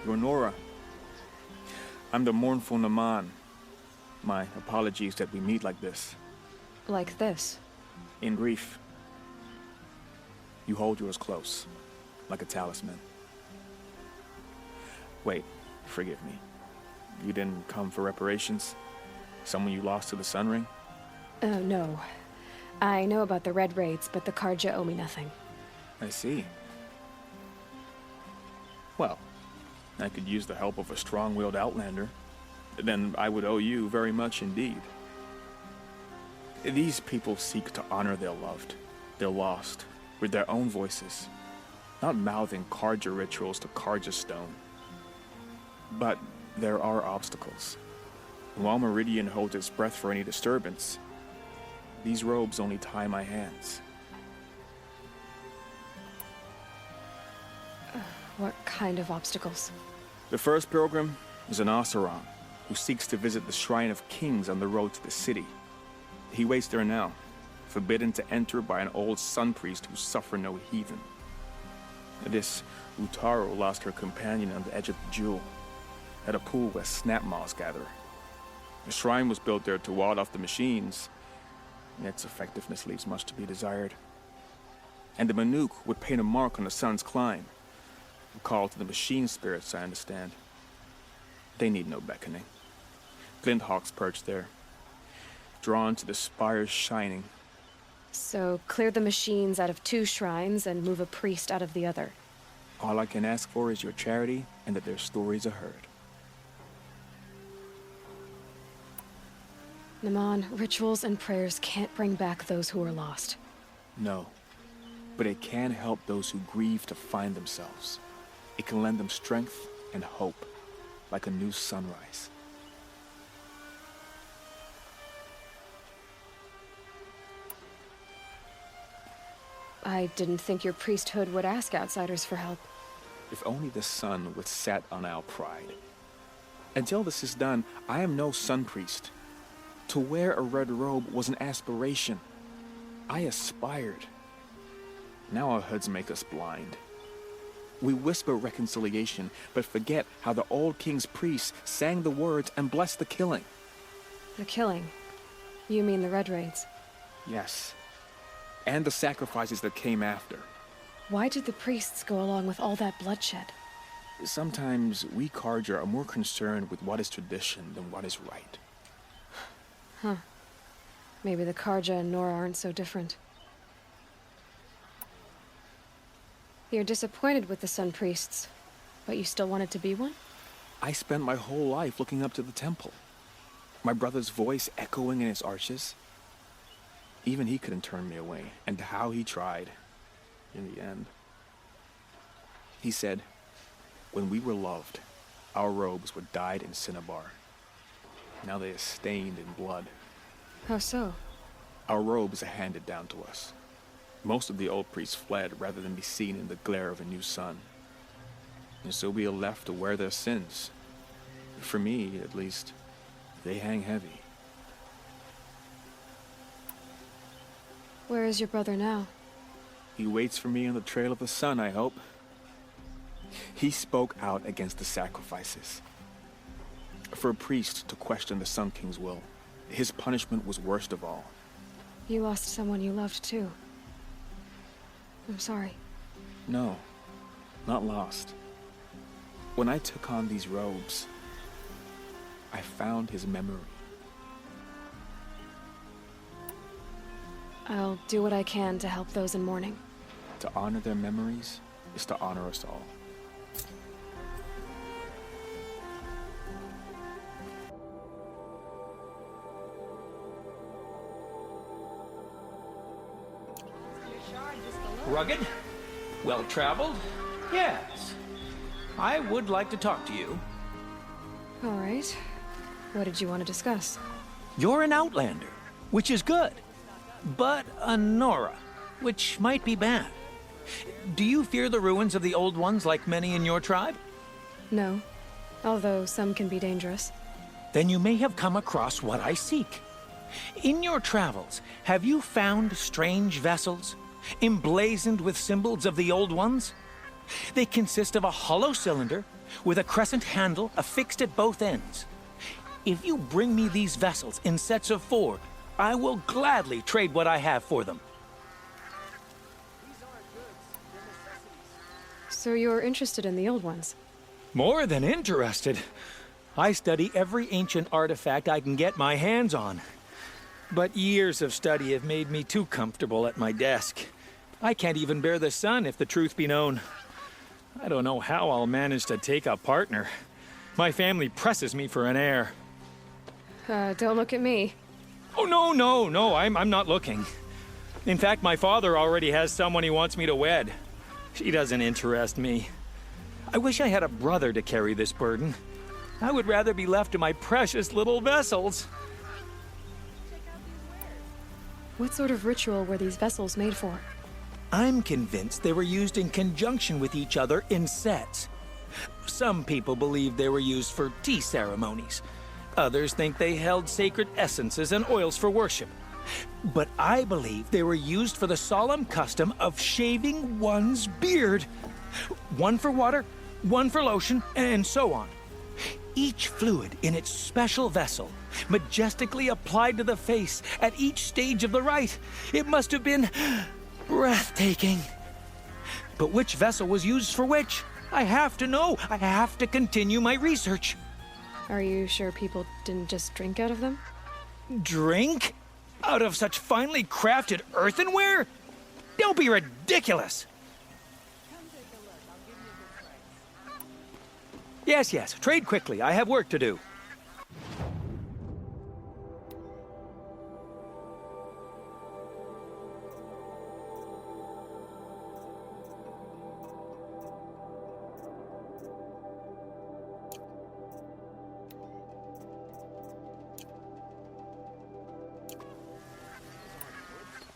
You're Nora. I'm the mournful Naman. My apologies that we meet like this. Like this? In grief. You hold yours close, like a talisman. Wait, forgive me. You didn't come for reparations? Someone you lost to the Sun Ring? Oh, no. I know about the Red Raids, but the Karja owe me nothing. I see. Well, I could use the help of a strong-willed outlander. Then I would owe you very much indeed. These people seek to honor their loved, their lost, with their own voices, not mouthing Karja rituals to Karja stone. But there are obstacles. And while Meridian holds its breath for any disturbance, these robes only tie my hands. What kind of obstacles? The first pilgrim is an Oseram, who seeks to visit the Shrine of Kings on the road to the city. He waits there now, forbidden to enter by an old sun priest who suffered no heathen. This Utaro lost her companion on the edge of the jewel, at a pool where snap moths gather. The shrine was built there to ward off the machines, and its effectiveness leaves much to be desired. And the Manuk would paint a mark on the sun's climb, a call to the machine spirits, I understand. They need no beckoning. Glint hawks perch there, drawn to the spires shining. So, clear the machines out of 2 shrines and move a priest out of the other. All I can ask for is your charity and that their stories are heard. Naman, rituals and prayers can't bring back those who are lost. No, but it can help those who grieve to find themselves. It can lend them strength and hope, like a new sunrise. I didn't think your priesthood would ask outsiders for help. If only the sun would set on our pride. Until this is done, I am no sun priest. To wear a red robe was an aspiration. I aspired. Now our hoods make us blind. We whisper reconciliation, but forget how the old king's priests sang the words and blessed the killing. The killing? You mean the Red Raids? Yes. And the sacrifices that came after. Why did the priests go along with all that bloodshed? Sometimes we Karja are more concerned with what is tradition than what is right. Huh. Maybe the Karja and Nora aren't so different. You're disappointed with the Sun Priests, but you still wanted to be one? I spent my whole life looking up to the temple. My brother's voice echoing in its arches. Even he couldn't turn me away, and how he tried, in the end. He said, when we were loved, our robes were dyed in cinnabar. Now they are stained in blood. How so? Our robes are handed down to us. Most of the old priests fled rather than be seen in the glare of a new sun. And so we are left to wear their sins. For me, at least, they hang heavy. Where is your brother now? He waits for me on the trail of the sun, I hope. He spoke out against the sacrifices. For a priest to question the Sun King's will, his punishment was worst of all. You lost someone you loved too. I'm sorry. No, not lost. When I took on these robes, I found his memory. I'll do what I can to help those in mourning. To honor their memories is to honor us all. Rugged? Well-traveled? Yes. I would like to talk to you. All right. What did you want to discuss? You're an outlander, which is good. But a Nora, which might be bad. Do you fear the ruins of the Old Ones like many in your tribe? No. Although some can be dangerous. Then you may have come across what I seek. In your travels, have you found strange vessels, emblazoned with symbols of the Old Ones? They consist of a hollow cylinder with a crescent handle affixed at both ends. If you bring me these vessels in sets of 4, I will gladly trade what I have for them. So you're interested in the old ones? More than interested. I study every ancient artifact I can get my hands on. But years of study have made me too comfortable at my desk. I can't even bear the sun, if the truth be known. I don't know how I'll manage to take a partner. My family presses me for an heir. Don't look at me. Oh, no, I'm not looking. In fact, my father already has someone he wants me to wed. She doesn't interest me. I wish I had a brother to carry this burden. I would rather be left to my precious little vessels. What sort of ritual were these vessels made for? I'm convinced they were used in conjunction with each other in sets. Some people believe they were used for tea ceremonies. Others think they held sacred essences and oils for worship. But I believe they were used for the solemn custom of shaving one's beard. One for water, one for lotion, and so on. Each fluid in its special vessel, majestically applied to the face at each stage of the rite. It must have been breathtaking. But which vessel was used for which? I have to know. I have to continue my research. Are you sure people didn't just drink out of them? Drink? Out of such finely crafted earthenware? Don't be ridiculous! Yes, trade quickly. I have work to do.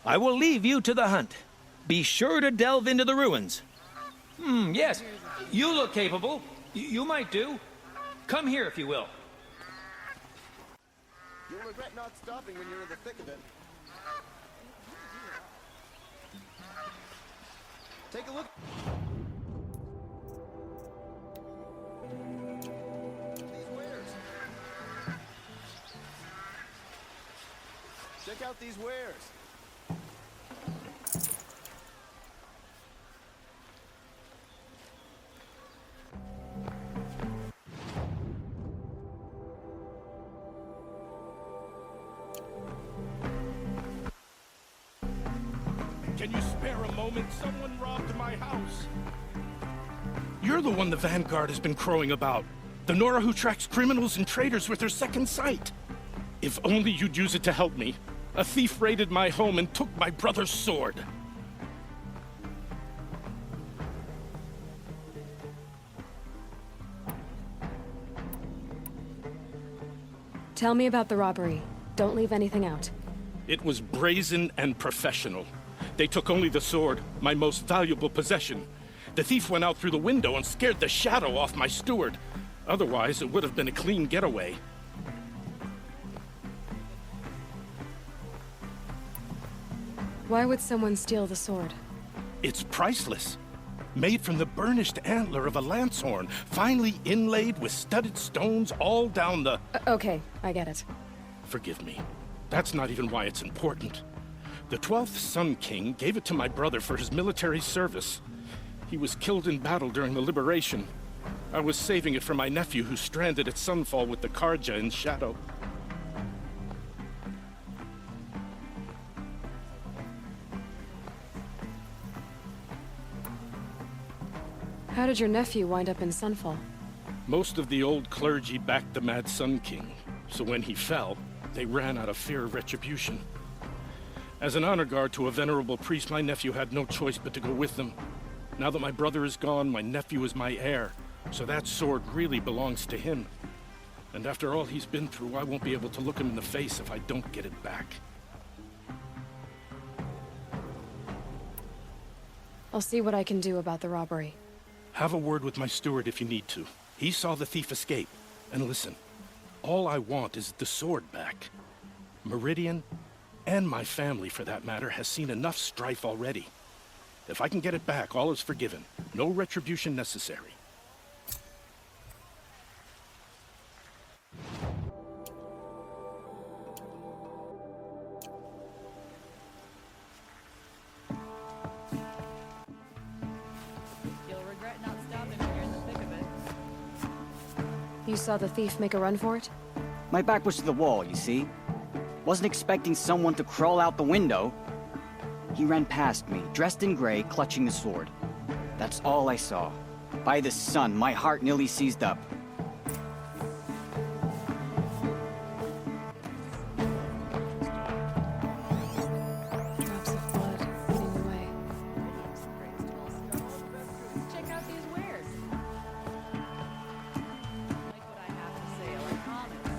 I will leave you to the hunt. Be sure to delve into the ruins. Yes. You look capable. You might do. Come here if you will. You'll regret not stopping when you're in the thick of it. Take a look. These wares. Check out these wares. Can you spare a moment? Someone robbed my house. You're the one the Vanguard has been crowing about. The Nora who tracks criminals and traitors with her second sight. If only you'd use it to help me. A thief raided my home and took my brother's sword. Tell me about the robbery. Don't leave anything out. It was brazen and professional. They took only the sword, my most valuable possession. The thief went out through the window and scared the shadow off my steward. Otherwise, it would have been a clean getaway. Why would someone steal the sword? It's priceless. Made from the burnished antler of a lancehorn, finely inlaid with studded stones all down the... Okay, I get it. Forgive me. That's not even why it's important. The 12th Sun King gave it to my brother for his military service. He was killed in battle during the Liberation. I was saving it for my nephew who's stranded at Sunfall with the Karja in Shadow. How did your nephew wind up in Sunfall? Most of the old clergy backed the Mad Sun King, so when he fell, they ran out of fear of retribution. As an honor guard to a venerable priest, my nephew had no choice but to go with them. Now that my brother is gone, my nephew is my heir, so that sword really belongs to him. And after all he's been through, I won't be able to look him in the face if I don't get it back. I'll see what I can do about the robbery. Have a word with my steward if you need to. He saw the thief escape. And listen, all I want is the sword back. Meridian, and my family for that matter, has seen enough strife already. If I can get it back, all is forgiven. No retribution necessary. You'll regret not stopping when you're in the thick of it. You saw the thief make a run for it? My back was to the wall, you see? Wasn't expecting someone to crawl out the window. He ran past me, dressed in gray, clutching the sword. That's all I saw. By the sun, my heart nearly seized up. Drops of blood leading the way. Check out these wares. Like what I have for sale, I promise.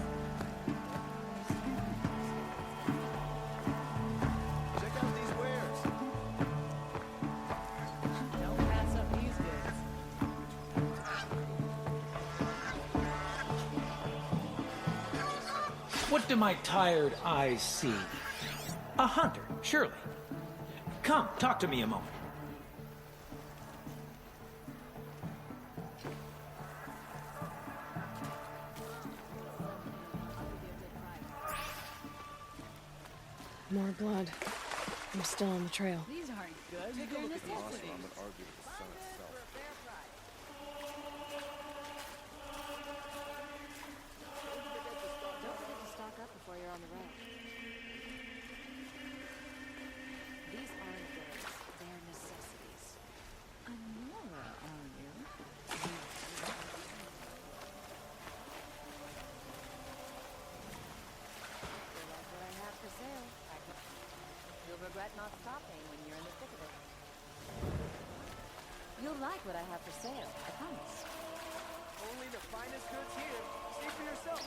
Check out these wares. Don't pass up these goods. What do my tired eyes see? A hunter, surely. Come, talk to me a moment. More blood. I'm still on the trail. These aren't good. They're necessities. Don't forget to stock up before you're on the road. These aren't goods, they're necessities. Nora, are you? You'll like what I have for sale. You'll regret not stopping when you're in the thick of it. You'll like what I have for sale, I promise. Only the finest goods here. See for yourself.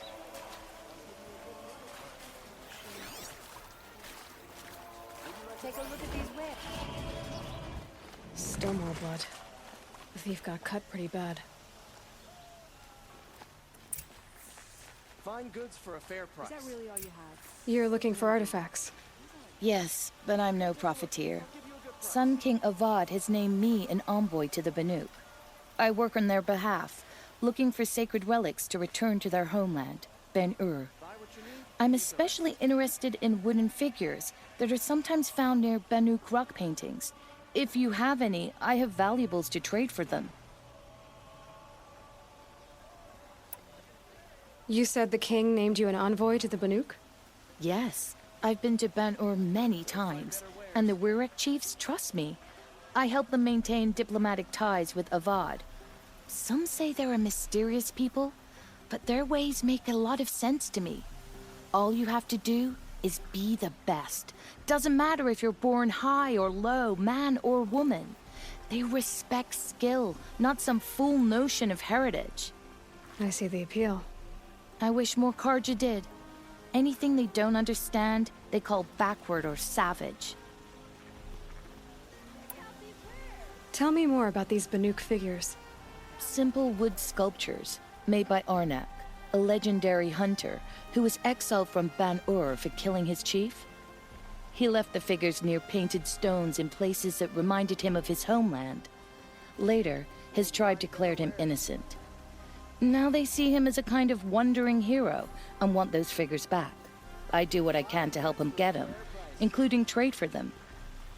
Take a look at these wares. Still more blood. The thief got cut pretty bad. Fine goods for a fair price. Is that really all you have? You're looking for artifacts. Yes, but I'm no profiteer. Sun King Avad has named me an envoy to the Banuk. I work on their behalf, looking for sacred relics to return to their homeland, Ben-Ur. I'm especially interested in wooden figures that are sometimes found near Banuk rock paintings. If you have any, I have valuables to trade for them. You said the king named you an envoy to the Banuk? Yes, I've been to Ben-Ur many times, and the Wirek chiefs trust me. I help them maintain diplomatic ties with Avad. Some say they're a mysterious people, but their ways make a lot of sense to me. All you have to do is be the best. Doesn't matter if you're born high or low, man or woman. They respect skill, not some fool notion of heritage. I see the appeal. I wish more Karja did. Anything they don't understand, they call backward or savage. Tell me more about these Banuk figures. Simple wood sculptures made by Arnak, a legendary hunter who was exiled from Ban-Ur for killing his chief. He left the figures near painted stones in places that reminded him of his homeland. Later, his tribe declared him innocent. Now they see him as a kind of wandering hero and want those figures back. I do what I can to help him get them, including trade for them,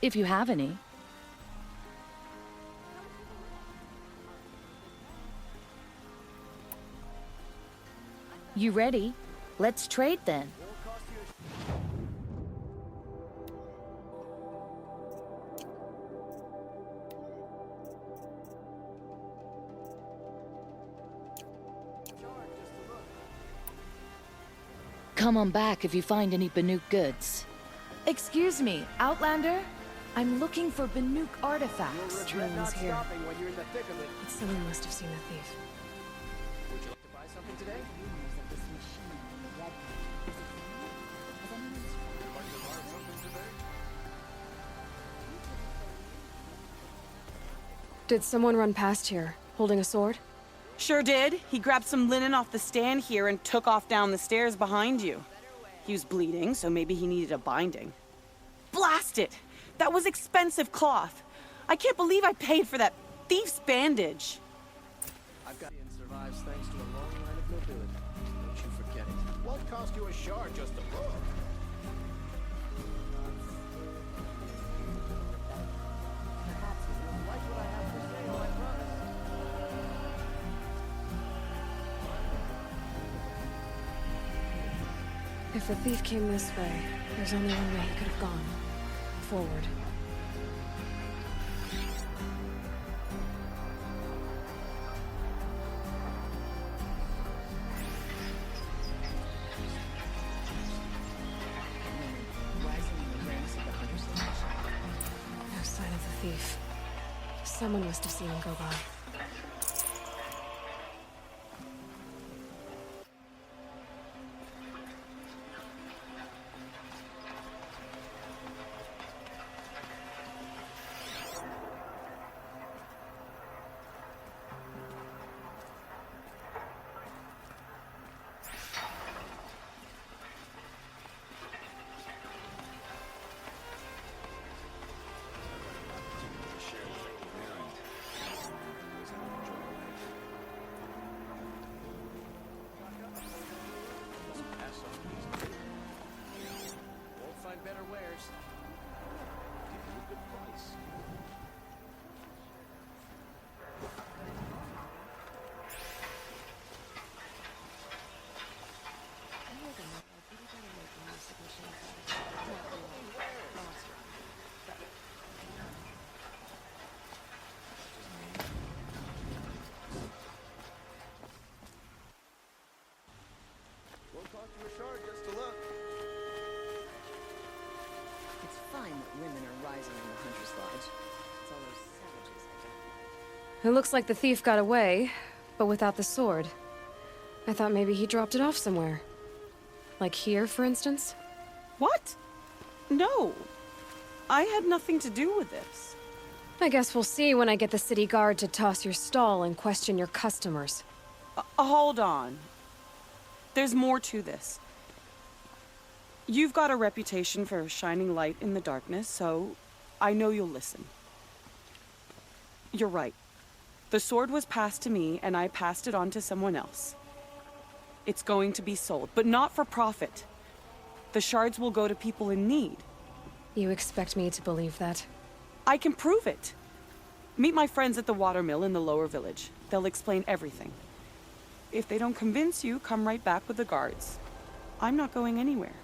if you have any. You ready? Let's trade then. Come on back if you find any Banuk goods. Excuse me, Outlander? I'm looking for Banuk artifacts. Trail is here. Stopping when you're in the thick of it. Someone must have seen the thief. Would you like to buy something today? Did someone run past here, holding a sword? Sure did. He grabbed some linen off the stand here and took off down the stairs behind you. He was bleeding, so maybe he needed a binding. Blast it! That was expensive cloth. I can't believe I paid for that thief's bandage. I've got and survives thanks to a long line of nobility. Don't you forget it. Won't cost you a shard just to look. Perhaps you'll like what I have to say, I promise. If the thief came this way, there's only one way he could have gone. Forward. No sign of the thief. Someone must have seen him go by. Won't find better wares. Give you a good price. Won't cost you a shard just to look. It's fine that women are rising in the Hunter's Lodge. It's all those savages I don't. It looks like the thief got away, but without the sword. I thought maybe he dropped it off somewhere. Like here, for instance? What? No. I had nothing to do with this. I guess we'll see when I get the city guard to toss your stall and question your customers. Hold on. There's more to this. You've got a reputation for shining light in the darkness, so I know you'll listen. You're right. The sword was passed to me, and I passed it on to someone else. It's going to be sold, but not for profit. The shards will go to people in need. You expect me to believe that? I can prove it. Meet my friends at the watermill in the lower village. They'll explain everything. If they don't convince you, come right back with the guards. I'm not going anywhere.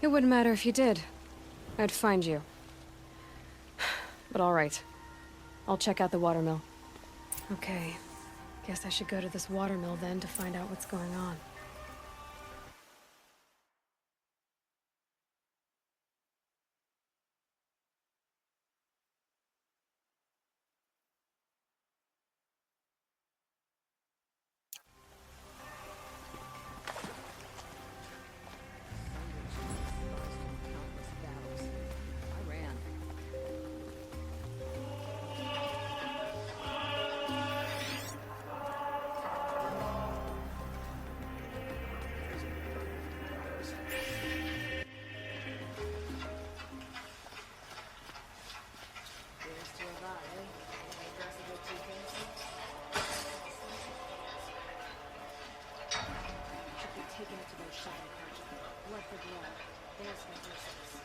It wouldn't matter if you did. I'd find you. But all right. I'll check out the watermill. Okay. Guess I should go to this watermill then to find out what's going on. Countless battles. I ran. Here's to a vibe. Any dress a bit too fancy? Should be taking it to those shining merchants. Blood for blood. There's my verses.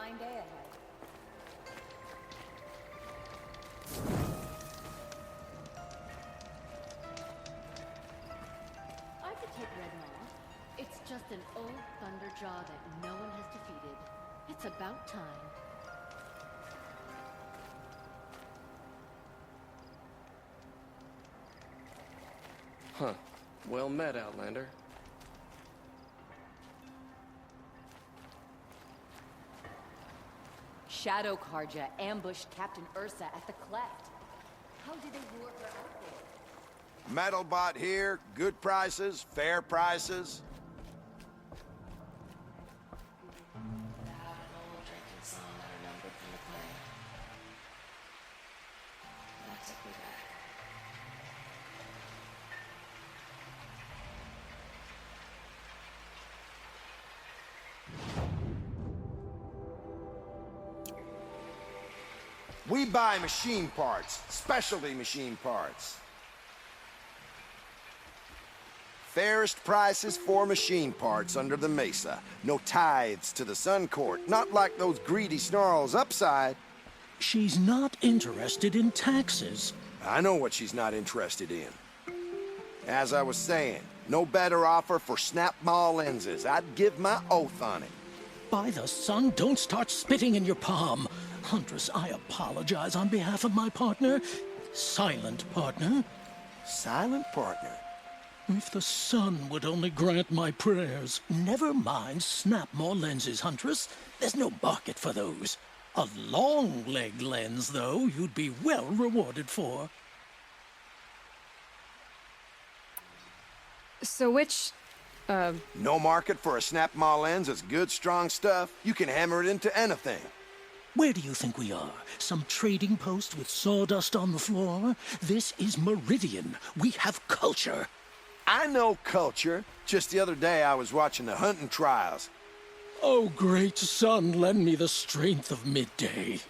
fine day ahead. I could take Red Maw. It's just an old Thunderjaw that no one has defeated. It's about time. Huh. Well met, Outlander. Shadow Karja ambushed Captain Ursa at the cleft. How did they lure her out there? Metalbot here, good prices, fair prices. We buy machine parts, specialty machine parts. Fairest prices for machine parts under the Mesa. No tithes to the Sun Court, not like those greedy snarls upside. She's not interested in taxes. I know what she's not interested in. As I was saying, no better offer for snap-maw lenses. I'd give my oath on it. By the sun, don't start spitting in your palm. Huntress, I apologize on behalf of my partner. Silent partner. Silent partner? If the sun would only grant my prayers. Never mind snap-maw lenses, Huntress. There's no market for those. A long-leg lens, though, you'd be well rewarded for. So which, No market for a snap-maw lens is good, strong stuff. You can hammer it into anything. Where do you think we are? Some trading post with sawdust on the floor? This is Meridian. We have culture. I know culture. Just the other day I was watching the hunting trials. Oh, great sun, lend me the strength of midday.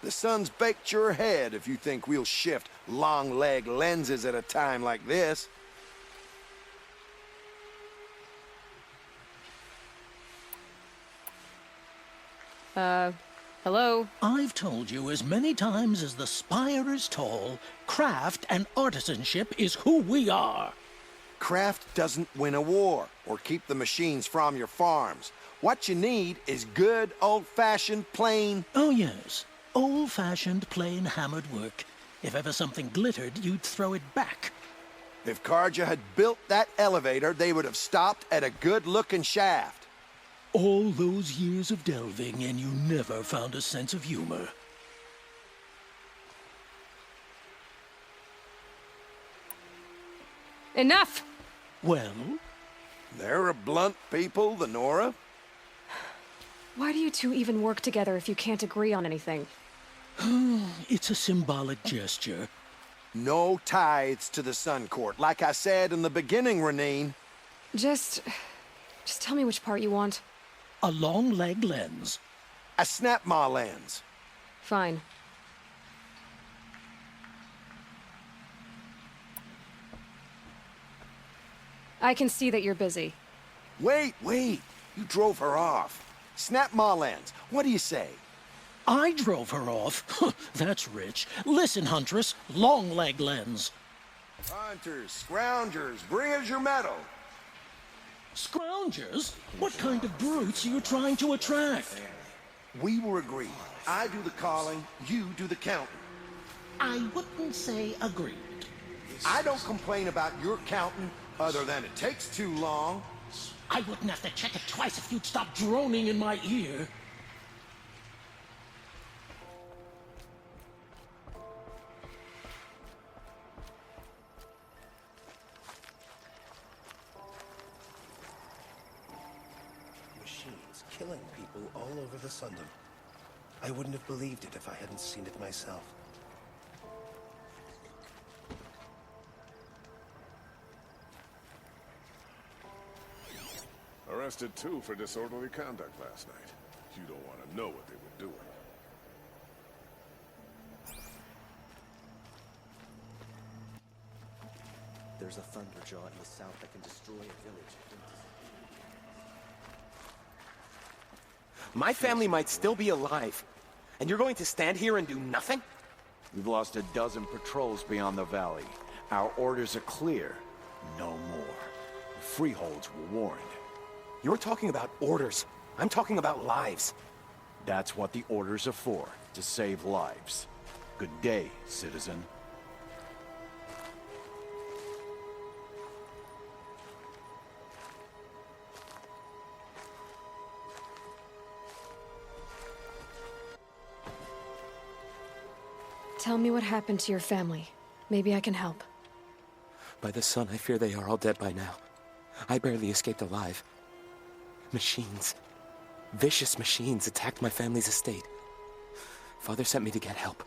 The sun's baked your head if you think we'll shift long-leg lenses at a time like this. Hello? I've told you as many times as the spire is tall, craft and artisanship is who we are. Craft doesn't win a war or keep the machines from your farms. What you need is good, old-fashioned, plain... Oh, yes. Old-fashioned, plain hammered work. If ever something glittered, you'd throw it back. If Karja had built that elevator, they would have stopped at a good-looking shaft. All those years of delving, and you never found a sense of humor. Enough! Well? They're a blunt people, the Nora. Why do you two even work together if you can't agree on anything? It's a symbolic gesture. No tithes to the Sun Court, like I said in the beginning, Renine. Just tell me which part you want. A long-leg lens. A snap-maw lens. Fine. I can see that you're busy. Wait. You drove her off. Snap-maw lens. What do you say? I drove her off? That's rich. Listen, Huntress. Long-leg lens. Hunters, scroungers, bring us your metal. Scroungers? What kind of brutes are you trying to attract? We were agreed. I do the calling, you do the counting. I wouldn't say agreed. I don't complain about your counting, other than it takes too long. I wouldn't have to check it twice if you'd stop droning in my ear. Machines killing people all over the Sundom. I wouldn't have believed it if I hadn't seen it myself. Arrested two for disorderly conduct last night. You don't want to know what they were doing. There's a Thunderjaw in the south that can destroy a village. My family might still be alive. And you're going to stand here and do nothing? We've lost a dozen patrols beyond the valley. Our orders are clear. No more. The freeholds were warned. You're talking about orders. I'm talking about lives. That's what the orders are for, to save lives. Good day, citizen. Tell me what happened to your family. Maybe I can help. By the sun, I fear they are all dead by now. I barely escaped alive. Machines. Vicious machines attacked my family's estate. Father sent me to get help.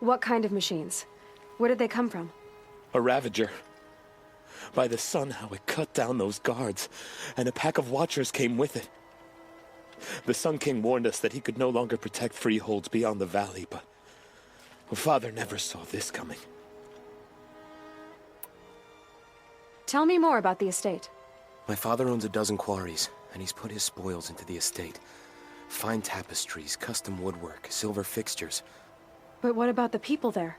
What kind of machines? Where did they come from? A Ravager. By the sun, how it cut down those guards, and a pack of watchers came with it. The Sun King warned us that he could no longer protect freeholds beyond the valley, but Father never saw this coming. Tell me more about the estate. My father owns a dozen quarries, and he's put his spoils into the estate. Fine tapestries, custom woodwork, silver fixtures. But what about the people there?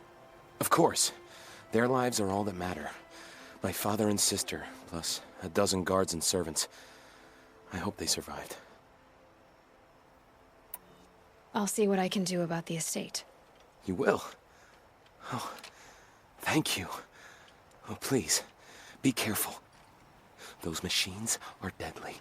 Of course. Their lives are all that matter. My father and sister, plus a dozen guards and servants. I hope they survived. I'll see what I can do about the estate. You will? Oh, thank you. Oh, please, be careful. Those machines are deadly.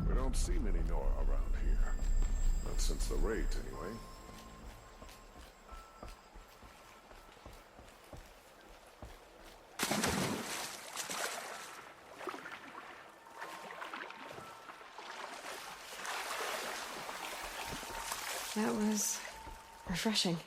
We don't see many Nora around here. Not since the raid, anyway. That was refreshing.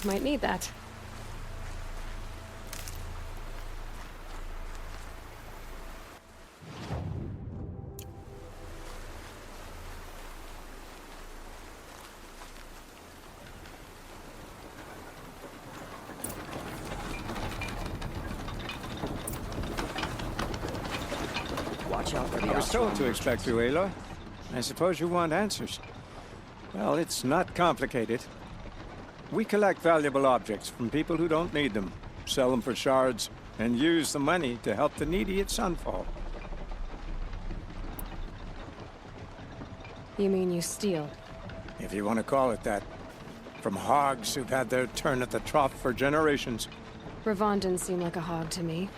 Might need that. Watch out for the I was told to expect you, Aloy. I suppose you want answers. Well, it's not complicated. We collect valuable objects from people who don't need them, sell them for shards, and use the money to help the needy at Sunfall. You mean you steal? If you want to call it that. From hogs who've had their turn at the trough for generations. Ravon didn't seem like a hog to me.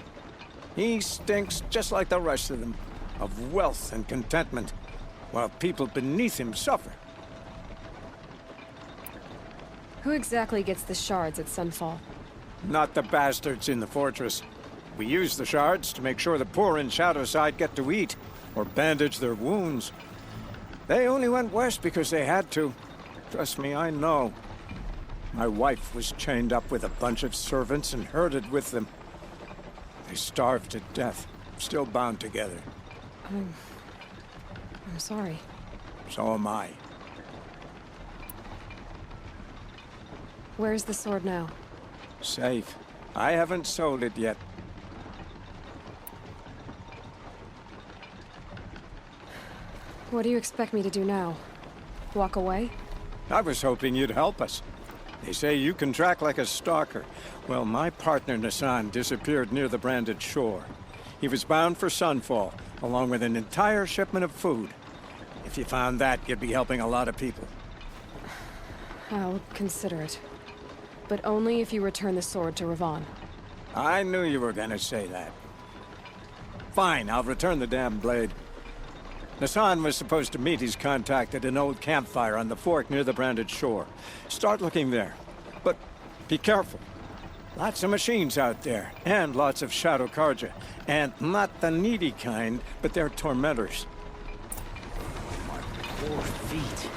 He stinks just like the rest of them, of wealth and contentment, while people beneath him suffer. Who exactly gets the shards at Sunfall? Not the bastards in the fortress. We use the shards to make sure the poor in Shadowside get to eat, or bandage their wounds. They only went west because they had to. Trust me, I know. My wife was chained up with a bunch of servants and herded with them. They starved to death, still bound together. I'm sorry. So am I. Where's the sword now? Safe. I haven't sold it yet. What do you expect me to do now? Walk away? I was hoping you'd help us. They say you can track like a stalker. Well, my partner Naysay disappeared near the branded shore. He was bound for Sunfall, along with an entire shipment of food. If you found that, you'd be helping a lot of people. I'll consider it. But only if you return the sword to Ravon. I knew you were gonna say that. Fine, I'll return the damn blade. Naysay was supposed to meet his contact at an old campfire on the fork near the branded shore. Start looking there. But be careful. Lots of machines out there, and lots of Shadow Karja. And not the needy kind, but they're tormentors. My poor feet.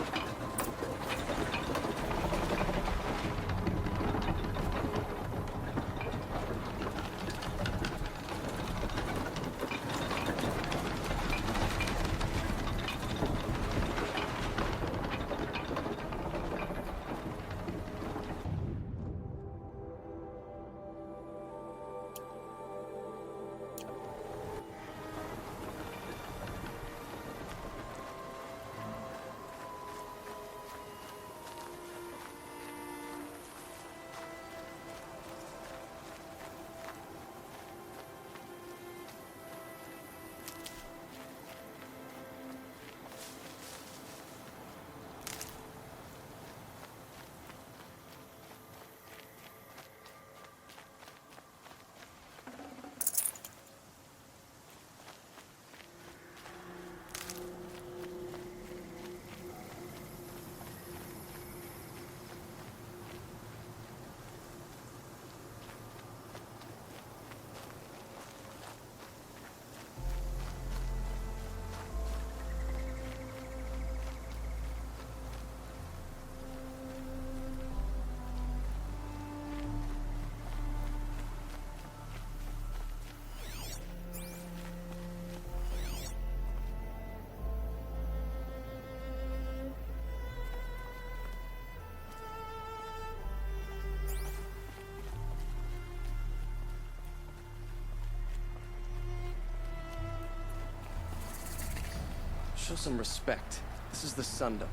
Show some respect. This is the Sundom.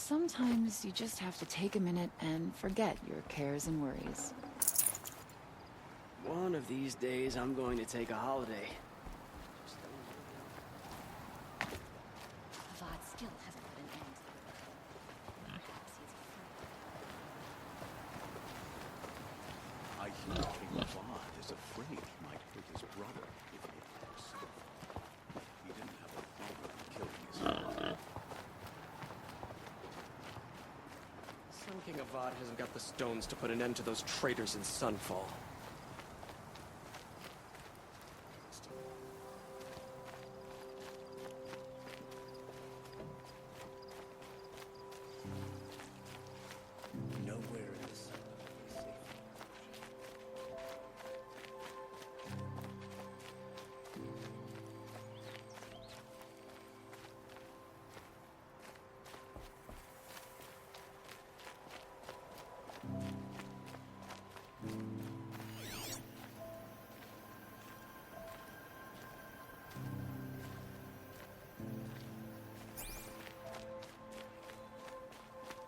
Sometimes you just have to take a minute and forget your cares and worries. One of these days, I'm going to take a holiday. Avad still hasn't put an end. Perhaps he's afraid. I hear King Avad is afraid he might hurt his brother if he hit himself. He didn't have a problem killing his father. Sun King Avad hasn't got the stones to put an end to those traitors in Sunfall. Nowhere in the sun is safe.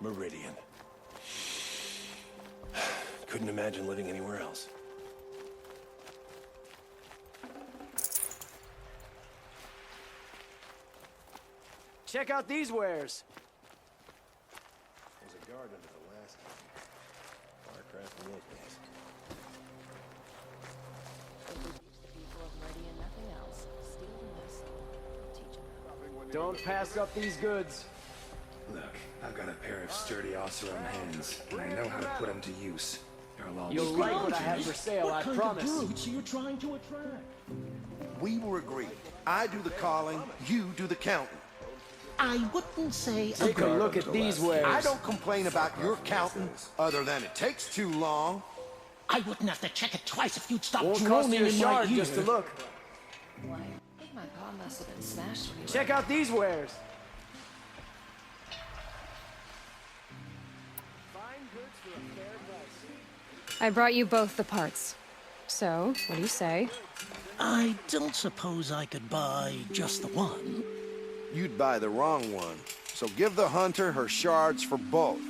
Meridian. Couldn't imagine living anywhere else. Check out these wares. There's a guard under the last Warcraft in those days. People of Meridian, nothing else. Steal the most. Teach them. Don't pass up these goods. Look, I've got a pair of sturdy Oseram hands, and I know how to put them to use. You'll like what I have for sale, I promise. you trying to attract? We were agreed. I do the calling, you do the counting. I wouldn't say... Take a look at these wares. I don't complain about your counting, other than it takes too long. I wouldn't have to check it twice if you'd stop Won't cost droning you a in my shard ear. just to look. Why, I think my paw must have been smashed when you Check were... out these wares. I brought you both the parts. So, what do you say? I don't suppose I could buy just the one. You'd buy the wrong one. So give the hunter her shards for both.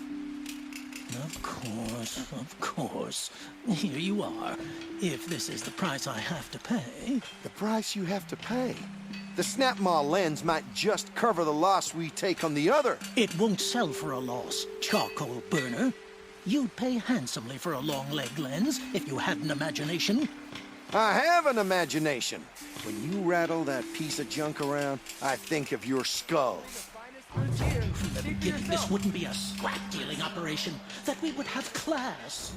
Of course. Here you are. If this is the price I have to pay... The price you have to pay? The Snapmaw lens might just cover the loss we take on the other. It won't sell for a loss, charcoal burner. You'd pay handsomely for a long-leg lens if you had an imagination. I have an imagination. When you rattle that piece of junk around, I think of your skull. From the beginning, this wouldn't be a scrap-dealing operation, that we would have class.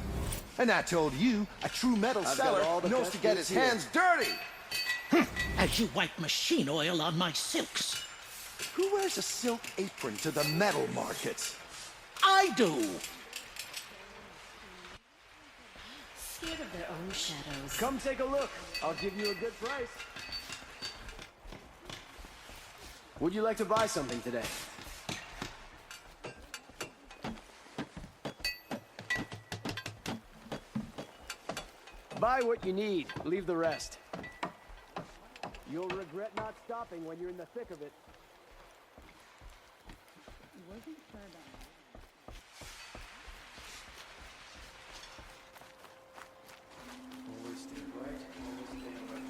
And I told you, a true metal seller knows to get his hands dirty. As you wipe machine oil on my silks. Who wears a silk apron to the metal markets? I do. Scared of their own shadows. Come take a look. I'll give you a good price. Would you like to buy something today? Buy what you need. Leave the rest. You'll regret not stopping when you're in the thick of it. Always stay right, always stay right.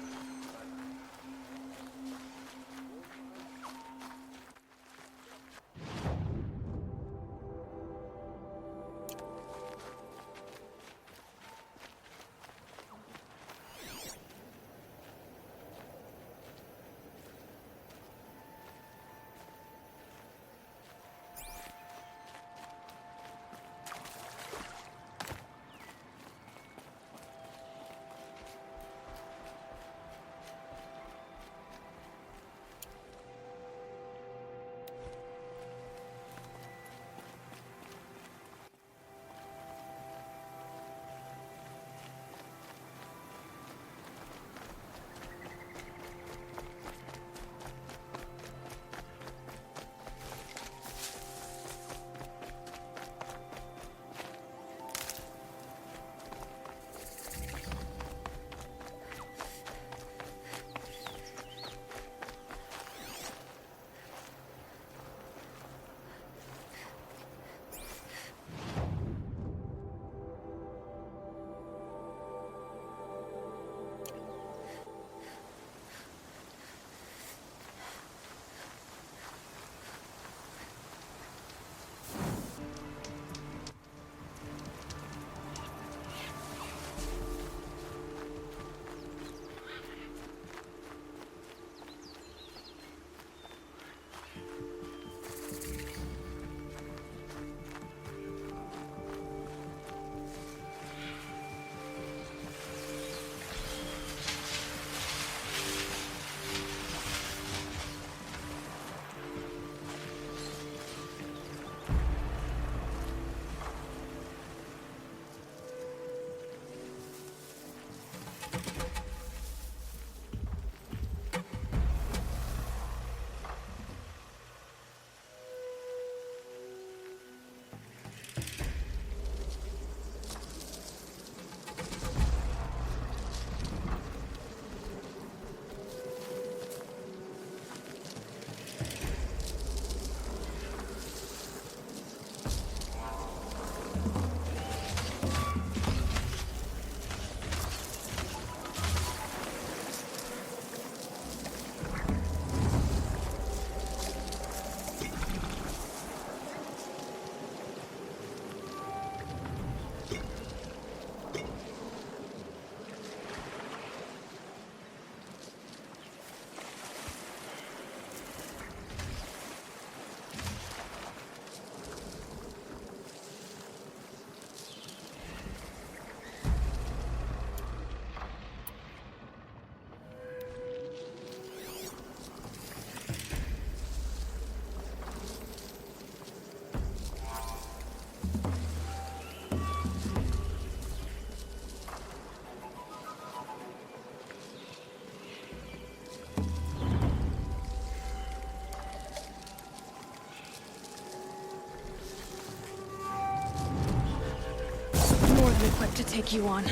wasn't equipped to take you on.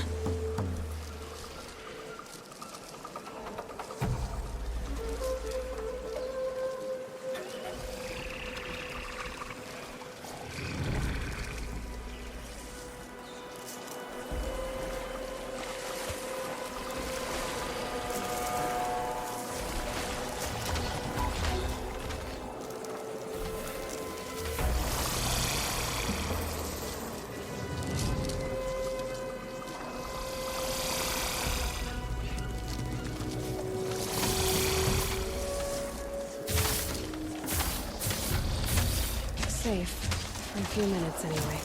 Safe. For a few minutes, anyway.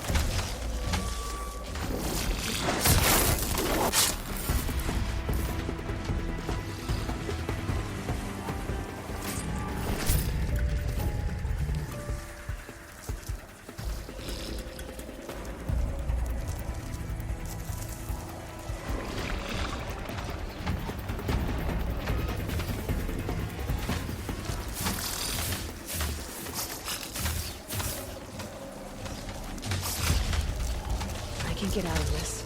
Get out of this.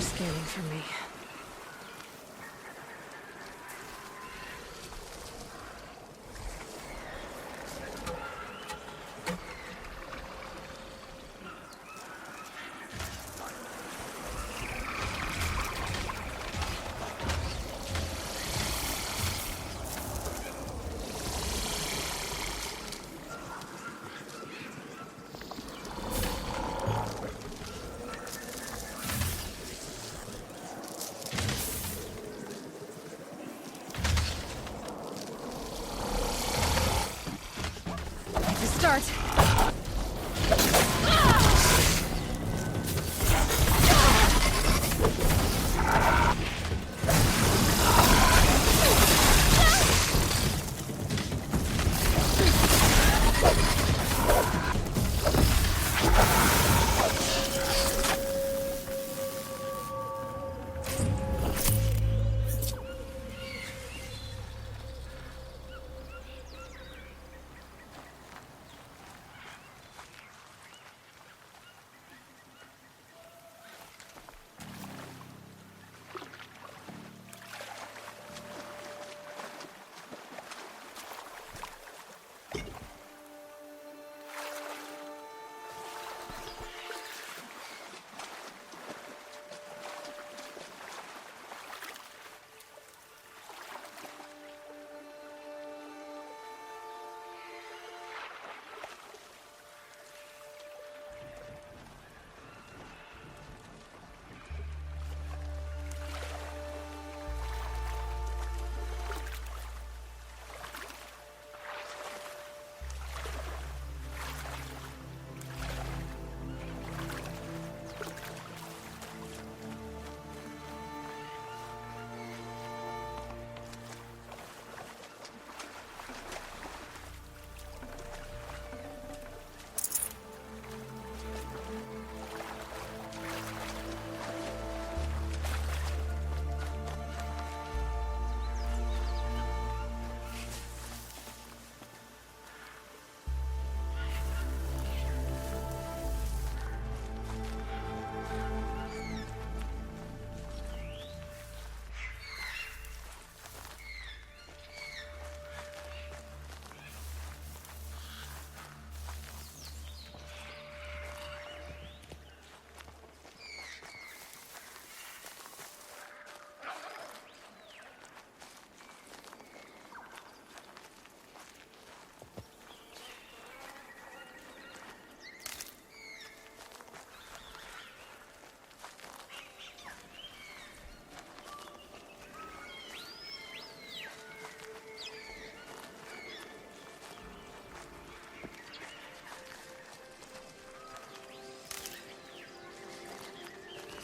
Scanning for me. Start.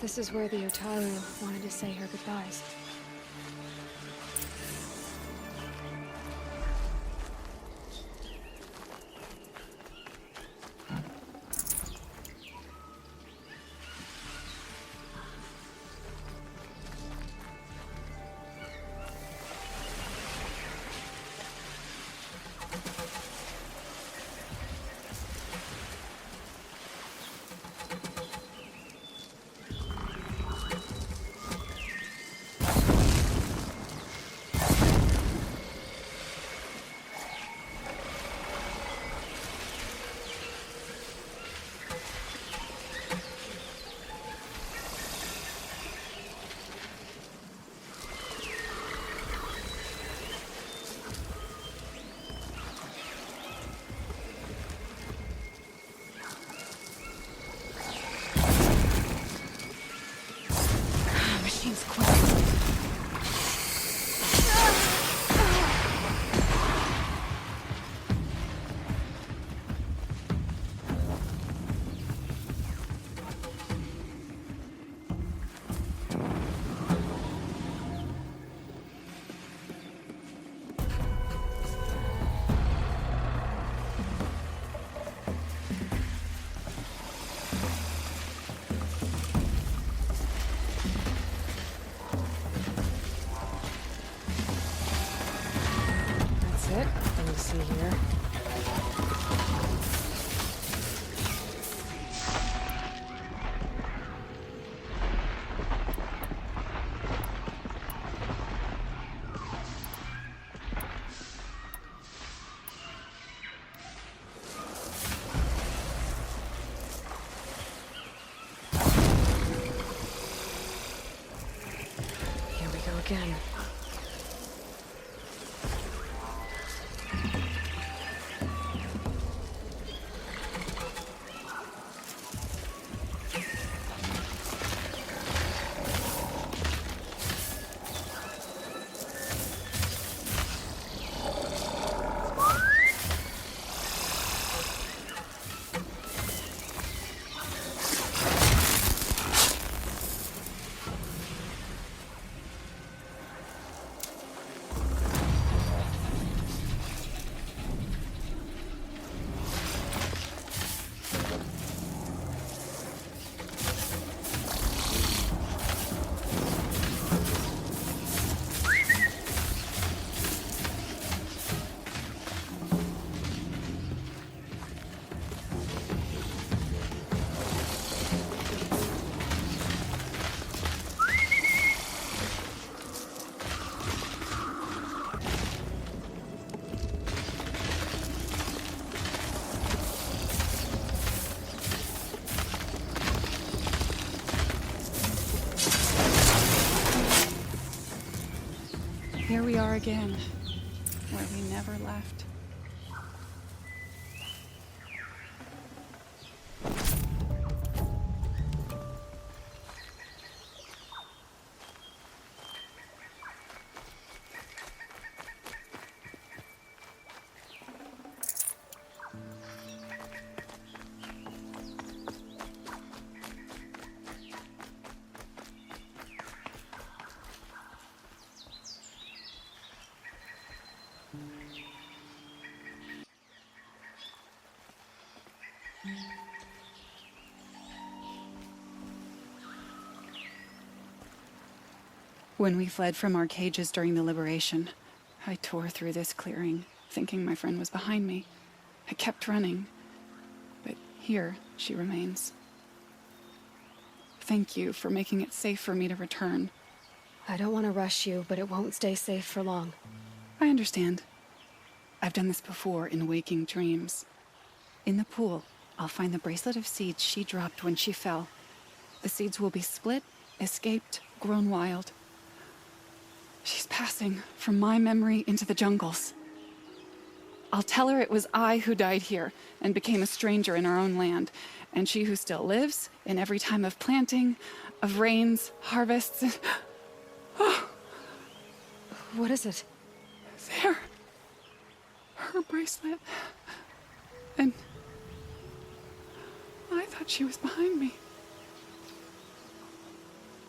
This is where the Otaru wanted to say her goodbyes. See here. Here we go again. Here we are again, where we never left. When we fled from our cages during the liberation, I tore through this clearing, thinking my friend was behind me. I kept running, but here she remains. Thank you for making it safe for me to return. I don't want to rush you, but it won't stay safe for long. I understand. I've done this before in waking dreams. In the pool, I'll find the bracelet of seeds she dropped when she fell. The seeds will be split, escaped, grown wild. She's passing from my memory into the jungles. I'll tell her it was I who died here and became a stranger in our own land, and she who still lives in every time of planting, of rains, harvests, and... Oh. What is it? There. Her bracelet. And... I thought she was behind me.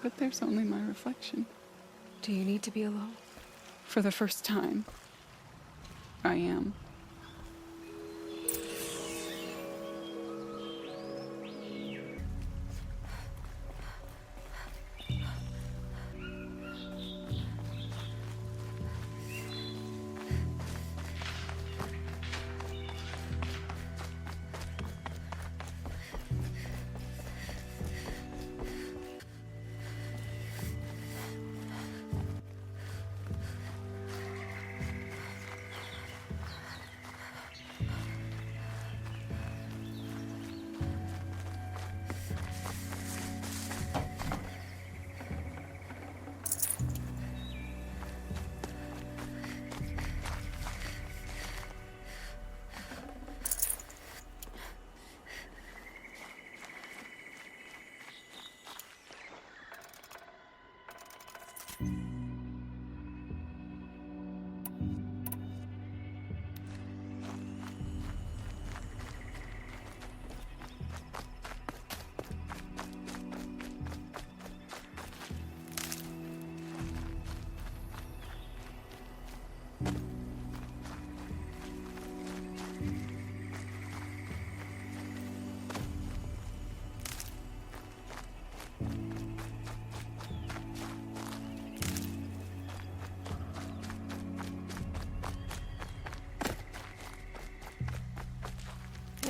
But there's only my reflection. Do you need to be alone? For the first time, I am.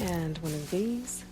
And one of these.